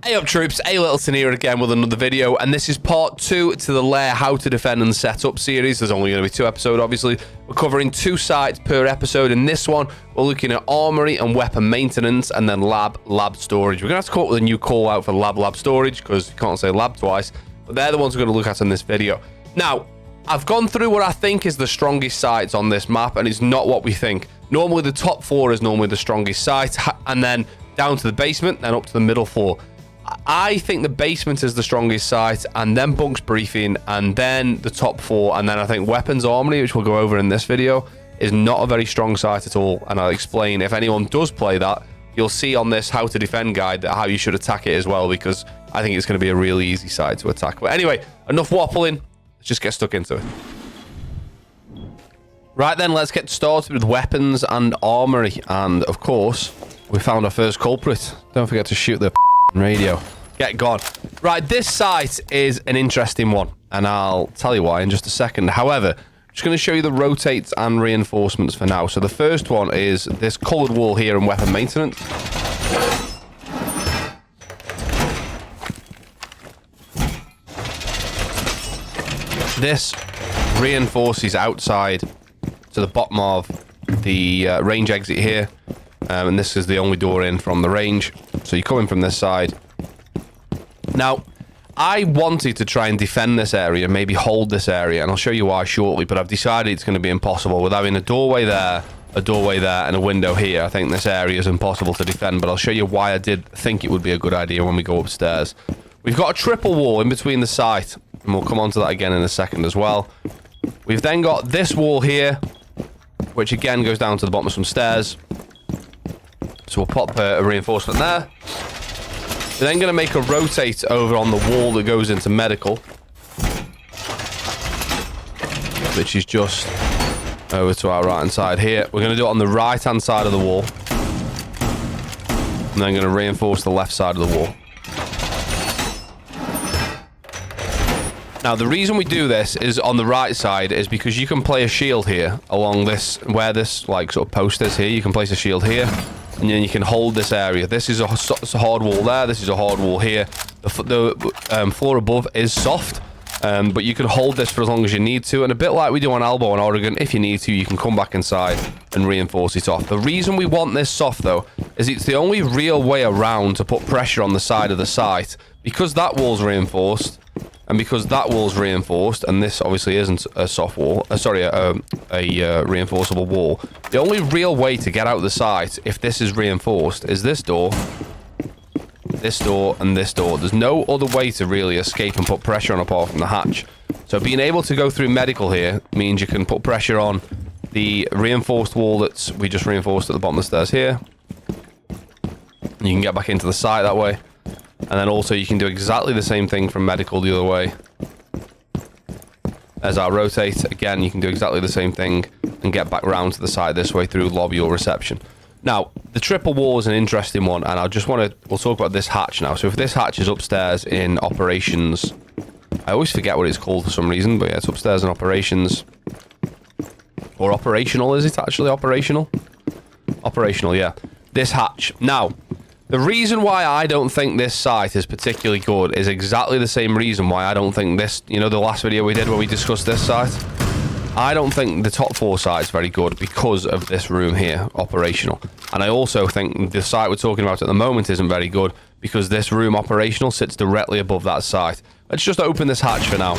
Hey up troops, A Littleton here again with another video, and this is part 2 to the Lair How to Defend and Set Up series. There's only going to be 2 episodes, obviously. We're covering 2 sites per episode. In this one, we're looking at armory and weapon maintenance, and then lab storage. We're going to have to come up with a new call out for lab storage, because you can't say lab twice, but they're the ones we're going to look at in this video. Now, I've gone through what I think is the strongest sites on this map, and it's not what we think. Normally, the top 4 is normally the strongest site, and then down to the basement, then up to the middle 4. I think the basement is the strongest site, and then bunks briefing, and then the top 4, and then I think weapons armory, which we'll go over in this video, is not a very strong site at all. And I'll explain, if anyone does play that, you'll see on this how to defend guide that how you should attack it as well, because I think it's going to be a really easy site to attack. But anyway, enough waffling, let's just get stuck into it. Right then, let's get started with weapons and armory, and of course, we found our first culprit. Don't forget to shoot the radio. Get gone. Right, this site is an interesting one, and I'll tell you why in just a second. However, I'm just going to show you the rotates and reinforcements for now. So the first one is this coloured wall here in weapon maintenance. This reinforces outside to the bottom of the range exit here. And this is the only door in from the range. So you come in from this side. Now, I wanted to try and defend this area, maybe hold this area, and I'll show you why shortly, but I've decided it's going to be impossible. With having a doorway there, and a window here, I think this area is impossible to defend, but I'll show you why I did think it would be a good idea when we go upstairs. We've got a triple wall in between the site, and we'll come on to that again in a second as well. We've then got this wall here, which again goes down to the bottom of some stairs. So we'll pop a reinforcement there. We're then going to make a rotate over on the wall that goes into medical, which is just over to our right hand side here. We're going to do it on the right hand side of the wall, and then going to reinforce the left side of the wall. Now, the reason we do this is on the right side is because you can play a shield here along this, where this like sort of post is here. You can place a shield here, and then you can hold this area. This is a hard wall there. This is a hard wall here. The floor above is soft, but you can hold this for as long as you need to. And a bit like we do on Elbow and Oregon, if you need to, you can come back inside and reinforce it off. The reason we want this soft, though, is it's the only real way around to put pressure on the side of the site. Because that wall's reinforced, and because that wall's reinforced, and this obviously isn't a soft wall, a reinforceable wall, the only real way to get out of the site, if this is reinforced, is this door, and this door. There's no other way to really escape and put pressure on apart from the hatch. So being able to go through medical here means you can put pressure on the reinforced wall that we just reinforced at the bottom of the stairs here. And you can get back into the site that way. And then also you can do exactly the same thing from medical the other way. As our rotate, again, you can do exactly the same thing and get back round to the side this way through lobby or reception. Now, the triple wall is an interesting one, and I just want to, we'll talk about this hatch now. So if this hatch is upstairs in operations, I always forget what it's called for some reason, but yeah, it's upstairs in operations. Or operational, is it actually operational? Operational, yeah. This hatch. Now, the reason why I don't think this site is particularly good is exactly the same reason why I don't think this, you know, the last video we did where we discussed this site, I don't think the top 4 site is very good because of this room here, operational. And I also think the site we're talking about at the moment isn't very good because this room, operational, sits directly above that site. Let's just open this hatch for now.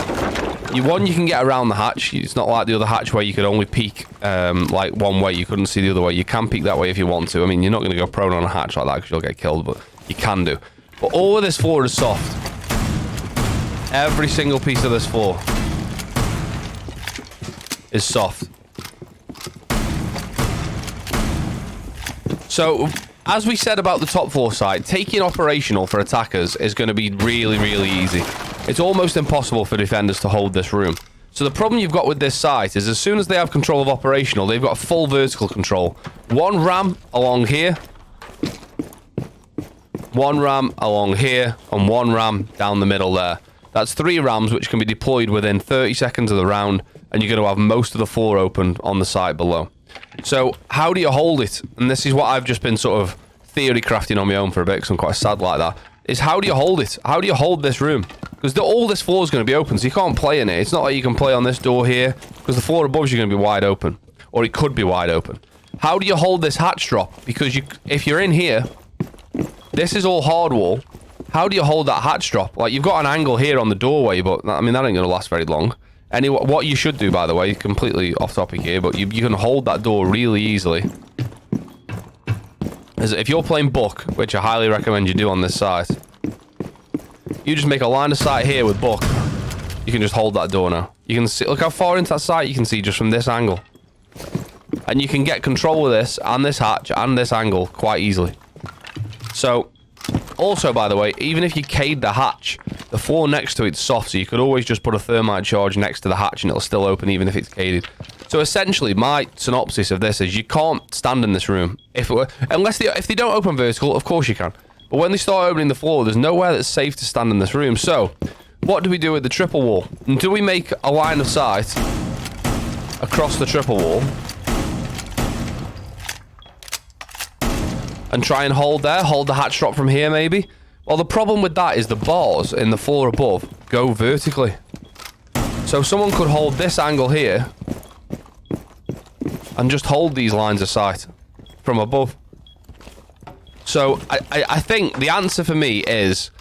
You can get around the hatch. It's not like the other hatch where you could only peek like one way. You couldn't see the other way. You can peek that way if you want to. I mean, you're not going to go prone on a hatch like that because you'll get killed, but you can do. But all of this floor is soft. Every single piece of this floor is soft. So, as we said about the top 4 site, taking operational for attackers is going to be really, really easy. It's almost impossible for defenders to hold this room. So the problem you've got with this site is as soon as they have control of operational, they've got full vertical control. 1 ram along here, 1 ram along here, and 1 ram down the middle there. That's 3 rams which can be deployed within 30 seconds of the round, and you're going to have most of the floor open on the site below. So how do you hold it? And this is what I've just been sort of theory crafting on my own for a bit because I'm quite sad like that. is how do you hold it? How do you hold this room? Because all this floor is going to be open, so you can't play in it. It's not like you can play on this door here, because the floor above you is going to be wide open. Or it could be wide open. How do you hold this hatch drop? Because if you're in here, this is all hard wall. How do you hold that hatch drop? Like, you've got an angle here on the doorway, but, I mean, that ain't going to last very long. Anyway, what you should do, by the way, completely off topic here, but you can hold that door really easily. Is if you're playing Buck, which I highly recommend you do on this site, you just make a line of sight here with Buck. You can just hold that door now. You can see, look how far into that sight you can see just from this angle. And you can get control of this, and this hatch, and this angle quite easily. So, also, by the way, even if you cade the hatch, the floor next to it's soft, so you could always just put a thermite charge next to the hatch and it'll still open even if it's caded. So essentially, my synopsis of this is you can't stand in this room. If they don't open vertical, of course you can. But when they start opening the floor, there's nowhere that's safe to stand in this room. So, what do we do with the triple wall? And do we make a line of sight across the triple wall? And try and hold there, hold the hatch drop from here maybe. Well, the problem with that is the bars in the floor above go vertically. So someone could hold this angle here and just hold these lines of sight from above. So I think the answer for me is,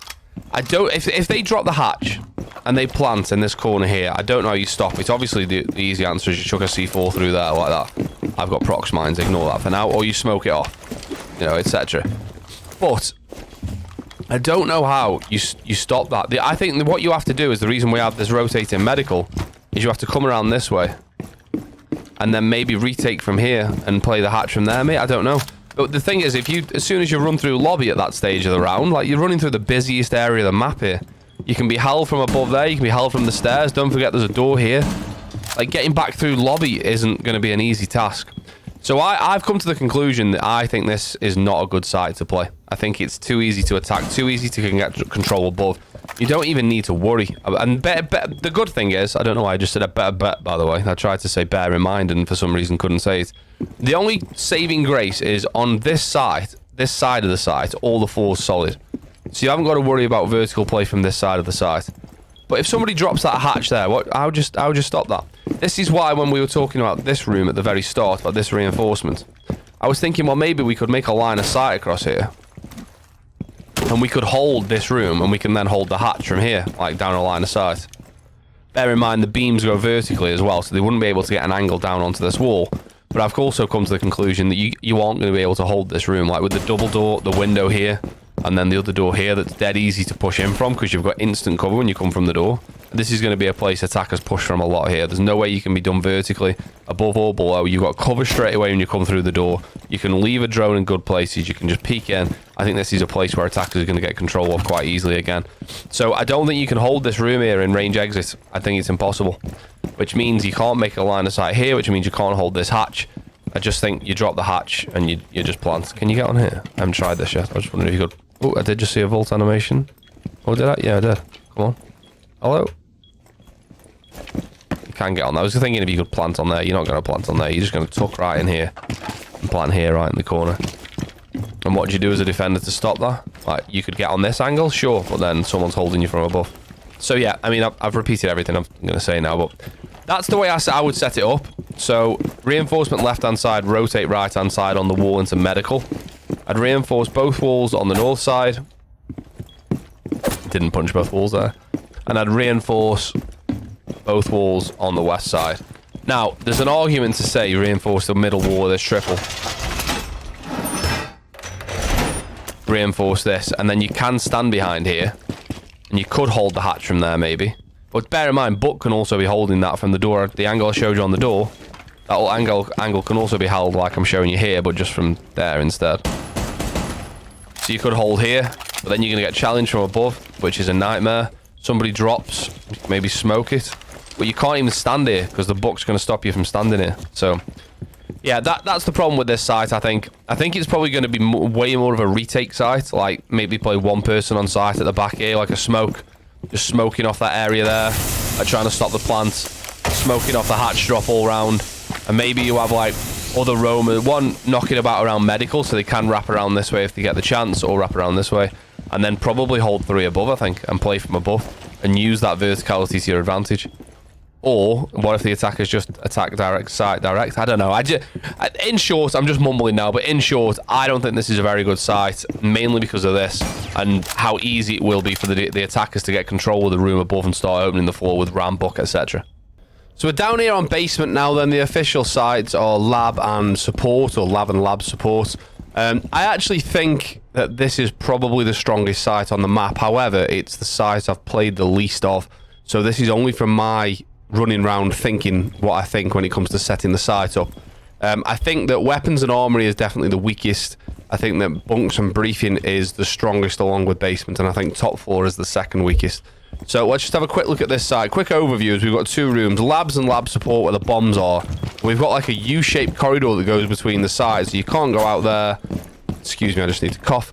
if they drop the hatch and they plant in this corner here, I don't know how you stop it. Obviously the easy answer is you chuck a C4 through there like that. I've got prox mines, ignore that for now, or you smoke it off, you know, etc. But I don't know how you stop that. I think what you have to do is, the reason we have this rotating medical, is you have to come around this way and then maybe retake from here and play the hatch from there, mate. I don't know. But the thing is, as soon as you run through lobby at that stage of the round, like you're running through the busiest area of the map here, you can be held from above there, you can be held from the stairs. Don't forget there's a door here. Like, getting back through lobby isn't going to be an easy task. So I've come to the conclusion that I think this is not a good site to play. I think it's too easy to attack, too easy to get control above. You don't even need to worry. And the good thing is, I don't know why I just said a better bet, by the way. I tried to say bear in mind and for some reason couldn't say it. The only saving grace is on this side of the site, all the floor's solid. So you haven't got to worry about vertical play from this side of the site. But if somebody drops that hatch there, how would you stop that? This is why when we were talking about this room at the very start, about this reinforcement, I was thinking, well, maybe we could make a line of sight across here. And we could hold this room, and we can then hold the hatch from here, like down a line of sight. Bear in mind, the beams go vertically as well, so they wouldn't be able to get an angle down onto this wall. But I've also come to the conclusion that you aren't going to be able to hold this room, like with the double door, the window here, and then the other door here that's dead easy to push in from because you've got instant cover when you come from the door. This is going to be a place attackers push from a lot here. There's no way you can be done vertically, above or below. You've got cover straight away when you come through the door. You can leave a drone in good places. You can just peek in. I think this is a place where attackers are going to get control of quite easily again. So I don't think you can hold this room here in range exit. I think it's impossible. Which means you can't make a line of sight here, which means you can't hold this hatch. I just think you drop the hatch and you just plant. Can you get on here? I haven't tried this yet. I just wondering if you could... Oh, I did just see a vault animation. Oh, did I? Yeah, I did. Come on. Hello? You can get on there. I was thinking if you could plant on there. You're not going to plant on there. You're just going to tuck right in here. And plant here, right in the corner. And what do you do as a defender to stop that? Like, you could get on this angle, sure, but then someone's holding you from above. So, yeah, I mean, I've repeated everything I'm going to say now, but that's the way I would set it up. So, reinforcement left-hand side, rotate right-hand side on the wall into medical. I'd reinforce both walls on the north side. Didn't punch both walls there. And I'd reinforce both walls on the west side. Now, there's an argument to say reinforce the middle wall of this triple. Reinforce this, and then you can stand behind here. And you could hold the hatch from there, maybe. But bear in mind, Buck can also be holding that from the door. The angle I showed you on the door, that whole angle can also be held like I'm showing you here, but just from there instead. So you could hold here, but then you're going to get challenged from above, which is a nightmare. Somebody drops, maybe smoke it. But you can't even stand here, because the Buck's going to stop you from standing here. So, yeah, that's the problem with this site, I think. I think it's probably going to be way more of a retake site. Like, maybe play one person on site at the back here, like a smoke. Just smoking off that area there. Like, trying to stop the plant. Smoking off the hatch drop all round. And maybe you have, like, other roamers. One knocking about around medical, so they can wrap around this way if they get the chance, or wrap around this way. and then probably hold 3 above, I think, and play from above, and use that verticality to your advantage. Or what if the attackers just attack direct side direct? I don't know. In short, I'm just mumbling now, but in short, I don't think this is a very good site, mainly because of this and how easy it will be for the attackers to get control of the room above and start opening the floor with ram book, etc. So we're down here on basement now. Then the official sites are lab and support, or lab and lab support. I actually think that this is probably the strongest site on the map. However, it's the site I've played the least of. So this is only from my running around thinking what I think when it comes to setting the site up. I think that weapons and armory is definitely the weakest. I think that bunks and briefing is the strongest along with basement, and I think top floor is the second weakest. So let's just have a quick look at this site. Quick overview is we've got 2 rooms, labs and lab support where the bombs are. We've got like a U-shaped corridor that goes between the sides, so you can't go out there. Excuse me, I just need to cough.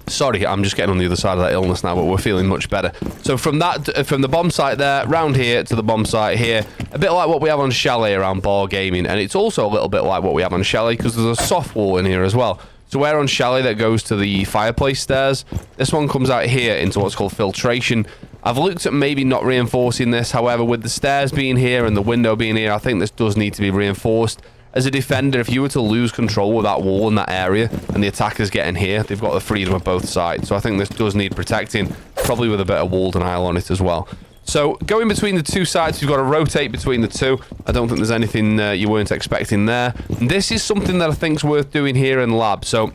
Sorry, I'm just getting on the other side of that illness now, but we're feeling much better. So from the bomb site there, round here to the bomb site here, a bit like what we have on Chalet around bar gaming, and it's also a little bit like what we have on Chalet because there's a soft wall in here as well. So we're on Chalet that goes to the fireplace stairs. This one comes out here into what's called filtration. I've looked at maybe not reinforcing this, however, with the stairs being here and the window being here, I think this does need to be reinforced. As a defender, if you were to lose control of that wall in that area and the attackers get in here, they've got the freedom of both sides. So I think this does need protecting, probably with a bit of wall denial on it as well. So going between the 2 sides, you've got to rotate between the 2. I don't think there's anything you weren't expecting there. And this is something that I think is worth doing here in lab. So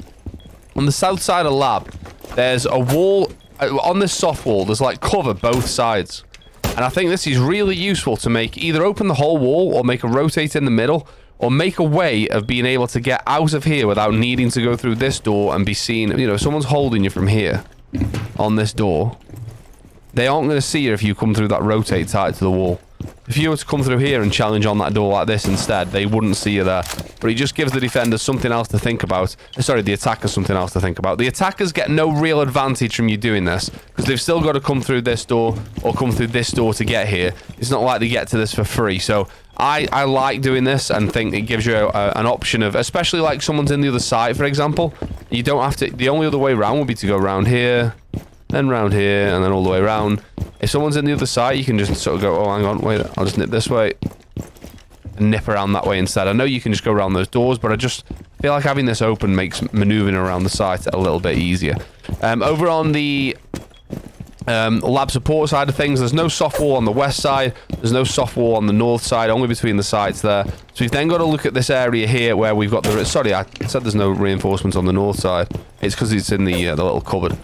on the south side of lab, there's a wall. On this soft wall, there's like cover both sides. And I think this is really useful to make either open the whole wall or make a rotate in the middle, or make a way of being able to get out of here without needing to go through this door and be seen. You know, if someone's holding you from here on this door, they aren't going to see you if you come through that rotate tight to the wall. If you were to come through here and challenge on that door like this instead, they wouldn't see you there. But it just gives the defenders something else to think about. Sorry, the attackers something else to think about. The attackers get no real advantage from you doing this, because they've still got to come through this door or come through this door to get here. It's not like they get to this for free. So I like doing this and think it gives you an option of, especially like someone's in the other side, for example. You don't have to, the only other way around would be to go around here, then round here, and then all the way around. If someone's in the other side, you can just sort of go, oh, hang on, wait, I'll just nip this way. And nip around that way instead. I know you can just go around those doors, but I just feel like having this open makes maneuvering around the site a little bit easier. Over on the lab support side of things, there's no soft wall on the west side, there's no soft wall on the north side, only between the sides there. So we've then got to look at this area here where we've got the, sorry, I said there's no reinforcements on the north side. It's because it's in the little cupboard.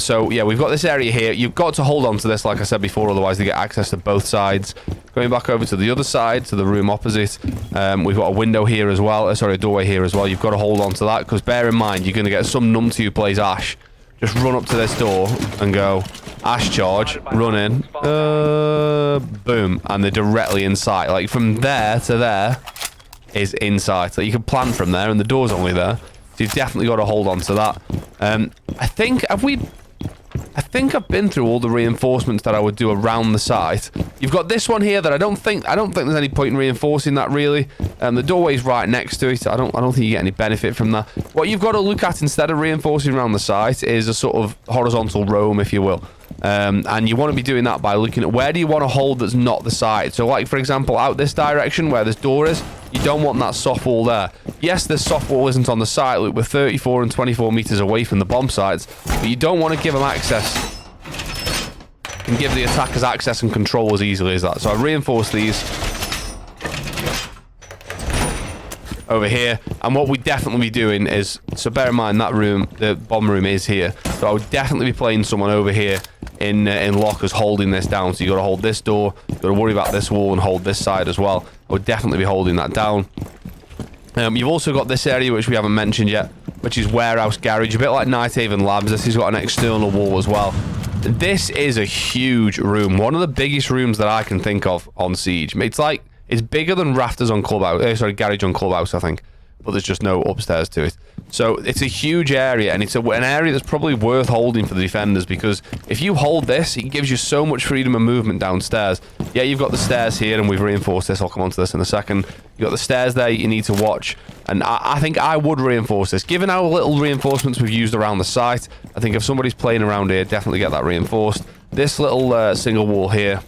So yeah, we've got this area here. You've got to hold on to this, like I said before, otherwise they get access to both sides. Going back over to the other side, to the room opposite, we've got a window here as well, sorry, a doorway here as well. You've got to hold on to that, because bear in mind, you're going to get some numpty who plays Ash. Just run up to this door and go, Ash charge, run in, boom, and they're directly inside. Like, from there to there is inside. Like, you can plan from there, and the door's only there. So you've definitely got to hold on to that. I think I've been through all the reinforcements that I would do around the site. You've got this one here that I don't think there's any point in reinforcing that really. The doorway's right next to it. I don't think you get any benefit from that. What you've got to look at instead of reinforcing around the site is a sort of horizontal roam, if you will. And you want to be doing that by looking at where do you want to hold that's not the side. So like, for example, out this direction where this door is, you don't want that soft wall there. Yes, this soft wall isn't on the site. Look, we're 34 and 24 meters away from the bomb sites, but you don't want to give them access and give the attackers access and control as easily as that. So I reinforce these over here, and what we definitely be doing is, so bear in mind that room, the bomb room is here, so I would definitely be playing someone over here in lockers holding this down. So you got to hold this door, you got to worry about this wall and hold this side as well. I would definitely be holding that down. You've also got this area which we haven't mentioned yet, which is warehouse garage, a bit like Nighthaven Labs. This has got an external wall as well. This is a huge room, one of the biggest rooms that I can think of on Siege. It's bigger than rafters on Clubhouse, garage on Clubhouse, I think, but there's just no upstairs to it. So it's a huge area, and it's an area that's probably worth holding for the defenders, because if you hold this, it gives you so much freedom of movement downstairs. Yeah, you've got the stairs here, and we've reinforced this. I'll come on to this in a second. You've got the stairs there you need to watch. And I think I would reinforce this. Given how little reinforcements we've used around the site, I think if somebody's playing around here, definitely get that reinforced. This little single wall here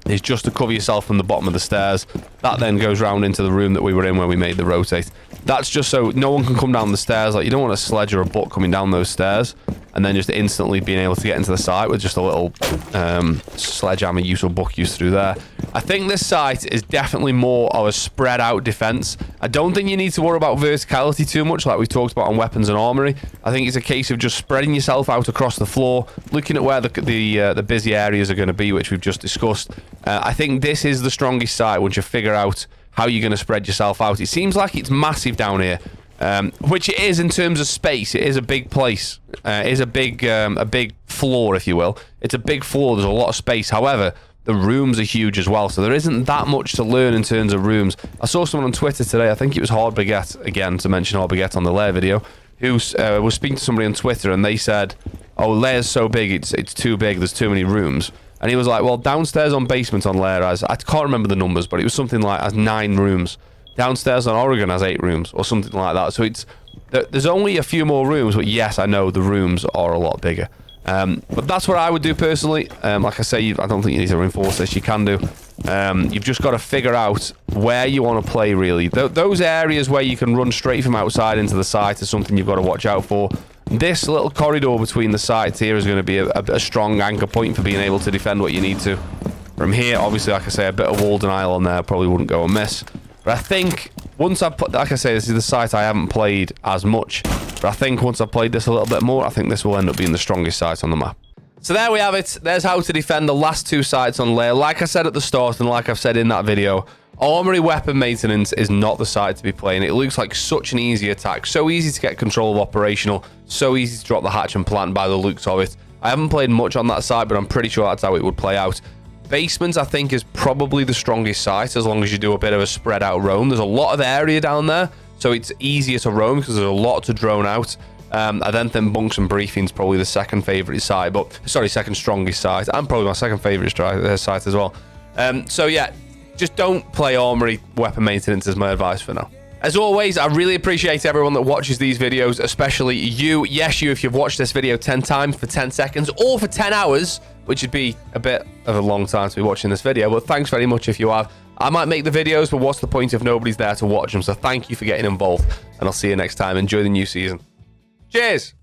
is just to cover yourself from the bottom of the stairs. That then goes round into the room that we were in when we made the rotate. That's just so no one can come down the stairs. Like, you don't want a sledge or a butt coming down those stairs and then just instantly being able to get into the site with just a little sledgehammer use or buck use through there. I think this site is definitely more of a spread out defense. I don't think you need to worry about verticality too much like we talked about on weapons and armory. I think it's a case of just spreading yourself out across the floor, looking at where the busy areas are going to be, which we've just discussed. I think this is the strongest site once you figure out how you're going to spread yourself out. It seems like it's massive down here, which it is in terms of space. It is a big place. It is a big floor, if you will. It's a big floor. There's a lot of space. However, the rooms are huge as well, so there isn't that much to learn in terms of rooms. I saw someone on Twitter today, I think it was Hard Baguette, again, to mention Hard Baguette on the Lair video, who was speaking to somebody on Twitter, and they said, oh, Lair's so big, it's too big, there's too many rooms. And he was like, well, downstairs on basement on Lair has, I can't remember the numbers, but it was something like has 9 rooms. Downstairs on Oregon has 8 rooms, or something like that. So there's only a few more rooms, but yes, I know the rooms are a lot bigger. But that's what I would do personally. Like I say, I don't think you need to reinforce this. You can do. You've just got to figure out where you want to play, really. Those areas where you can run straight from outside into the site is something you've got to watch out for. This little corridor between the sites here is going to be a strong anchor point for being able to defend what you need to. From here, obviously, like I say, a bit of wall denial on there probably wouldn't go amiss. But I think once I've put, like I say, this is the site I haven't played as much. But I think once I've played this a little bit more, I think this will end up being the strongest site on the map. So there we have it. There's how to defend the last 2 sites on Lair. Like I said at the start, and like I've said in that video, Armoury weapon maintenance is not the site to be playing. It looks like such an easy attack. So easy to get control of operational. So easy to drop the hatch and plant by the looks of it. I haven't played much on that site, but I'm pretty sure that's how it would play out. Basements, I think, is probably the strongest site, as long as you do a bit of a spread out roam. There's a lot of area down there, so it's easier to roam because there's a lot to drone out. I then think bunks and briefings probably the second favourite site, but sorry, second strongest site, and probably my second favourite site as well. So yeah, just don't play Armoury weapon maintenance is my advice for now. As always, I really appreciate everyone that watches these videos, especially you. Yes, you, if you've watched this video 10 times for 10 seconds or for 10 hours, which would be a bit of a long time to be watching this video, but thanks very much if you have. I might make the videos, but what's the point if nobody's there to watch them? So thank you for getting involved, and I'll see you next time. Enjoy the new season. Cheers!